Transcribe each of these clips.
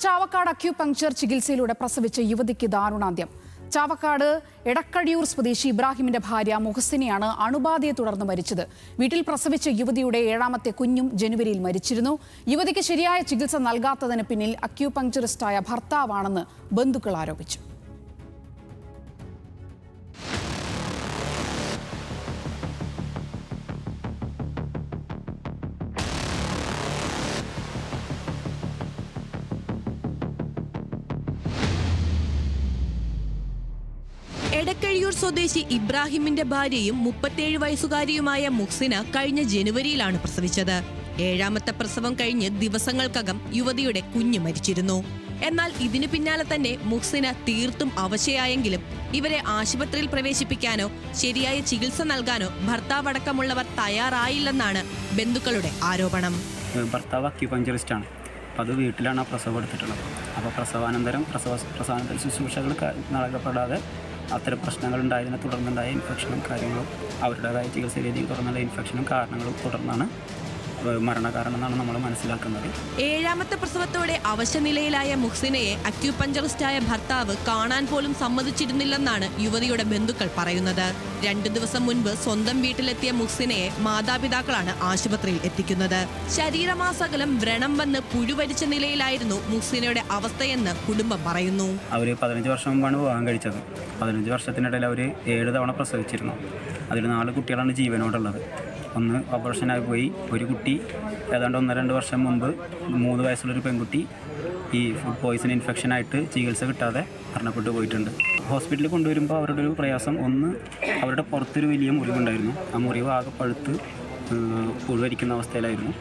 Chavakkad acupuncture ചികിത്സയിലൂടെ പ്രസവിച്ച യുവതിക്ക് ദാരുണാന്ത്യം. ചാവക്കാട് എടക്കഴിയൂർ സ്വദേശി ഇബ്രാഹിമിന്റെ ഭാര്യ മുഹസിനെയാണ് അണുബാധയെ തുടർന്ന് മരിച്ചത്. വീട്ടിൽ പ്രസവിച്ച യുവതിയുടെ 7ാമത്തെ കുഞ്ഞും ജനുവരിയിൽ മരിച്ചിരുന്നു. യുവതിക്ക് ശരിയായ ചികിത്സ നൽകാത്തതിന് പിന്നിൽ അക്യൂപങ്ക്ചറിസ്റ്റായ ഭർത്താവാണെന്ന് ബന്ധുക്കൾ ആരോപിച്ചു. എടക്കഴിയൂർ സ്വദേശി ഇബ്രാഹിമിന്റെ ഭാര്യയും 37 വയസ്സുകാരിയുമായ മുഹ്സിന കഴിഞ്ഞ ജനുവരിയിലാണ് പ്രസവിച്ചത്. 7ാമത്തെ പ്രസവം കഴിഞ്ഞ് ദിവസങ്ങൾക്കകം യുവതിയുടെ കുഞ്ഞ് മരിച്ചിരുന്നു. എന്നാൽ ഇതിനു പിന്നാലെ തന്നെ മുഹ്സിന തീർത്തും അവശയായെങ്കിലും ഇവരെ ആശുപത്രിയിൽ പ്രവേശിപ്പിക്കാനോ ശരിയായ ചികിത്സ നൽകാനോ ഭർത്താവടക്കമുള്ളവർ തയ്യാറായില്ലെന്നാണ് ബന്ധുക്കളുടെ ആരോപണം. ഭർത്താവ് അക്യൂപങ്ക്ചറിസ്റ്റാണ്. അപ്പോൾ അത് വീട്ടിലാണ് ആ പ്രസവം എടുത്തിട്ടുള്ളത്. അപ്പോൾ പ്രസവാനന്തരം പ്രസവാനന്തര ശുശ്രൂഷകൾ നൽകപ്പെടാതെ അത്തരം പ്രശ്നങ്ങൾ ഉണ്ടായതിനെ തുടർന്നുണ്ടായ ഇൻഫെക്ഷനും കാര്യങ്ങളും അവരുടേതായ ചികിത്സാ രീതിയിൽ തുടർന്നുള്ള ഇൻഫെക്ഷനും കാരണങ്ങളും തുടർന്നാണ് മരണകാരണം എന്നാണ് നമ്മൾ മനസ്സിലാക്കുന്നത്. 7ാമത്തെ പ്രസവത്തോടെ അവശനിലയിലായ മുഹ്സിനയെ അക്യൂപങ്ക്ചറിസ്റ്റായ ഭർത്താവ് കാണാൻ പോലും സമ്മതിച്ചിരുന്നില്ലെന്നാണ് യുവതിയുടെ ബന്ധുക്കൾ പറയുന്നത്. 2 ദിവസം മുൻപ് സ്വന്തം വീട്ടിലെത്തിയ മുഹ്സിനയെ മാതാപിതാക്കളാണ് ആശുപത്രിയിൽ എത്തിക്കുന്നത്. ശരീരമാസകലം വ്രണം വന്ന് പുഴുവരിച്ച നിലയിലായിരുന്നു മുഹ്സിനയുടെ അവസ്ഥയെന്ന് കുടുംബം പറയുന്നു. അവർ 15 വർഷം മുമ്പാണ് വിവാഹം കഴിച്ചത്. 15 വർഷത്തിനിടയിൽ അവർ 7 തവണ പ്രസവിച്ചിരുന്നു. അതിൽ 4 കുട്ടികളാണ് ജീവനോടുള്ളത്. ഒന്ന് ഓപ്പറേഷനായി പോയി. ഒരു കുട്ടി ഏതാണ്ട് 1-2 വർഷം മുമ്പ് 3 വയസ്സുള്ളൊരു പെൺകുട്ടി ഈ ഫുഡ് പോയിസൺ ഇൻഫെക്ഷനായിട്ട് ചികിത്സ കിട്ടാതെ മരണപ്പെട്ടു പോയിട്ടുണ്ട്. ഹോസ്പിറ്റലിൽ കൊണ്ടുവരുമ്പോൾ അവരുടെ ഒരു പ്രയാസം, ഒന്ന് അവരുടെ പുറത്തൊരു വലിയ മുറിവുണ്ടായിരുന്നു. ആ മുറിവ് ആകെ പഴുത്ത് പുഴുവരിക്കുന്ന അവസ്ഥയിലായിരുന്നു.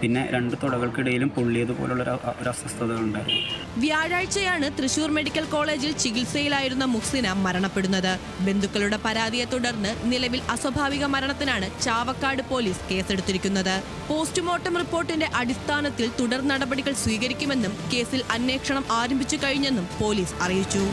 പിന്നെ 2 തുടകൾക്കിടയിലും പൊള്ളിയതുപോലുള്ള ഒരു അസ്വസ്ഥതകളുണ്ടായിരുന്നു. വ്യാഴാഴ്ചയാണ് തൃശൂർ മെഡിക്കൽ കോളേജിൽ ചികിത്സയിലായിരുന്ന മുഹ്സിന മരണപ്പെടുന്നത്. ബന്ധുക്കളുടെ പരാതിയെ തുടർന്ന് നിലവിൽ അസ്വാഭാവിക മരണത്തിനാണ് ചാവക്കാട് പോലീസ് കേസെടുത്തിരിക്കുന്നത്. പോസ്റ്റ്മോർട്ടം റിപ്പോർട്ടിന്റെ അടിസ്ഥാനത്തിൽ തുടർ നടപടികൾ സ്വീകരിക്കുമെന്നും കേസിൽ അന്വേഷണം ആരംഭിച്ചു കഴിഞ്ഞെന്നും പോലീസ് അറിയിച്ചു.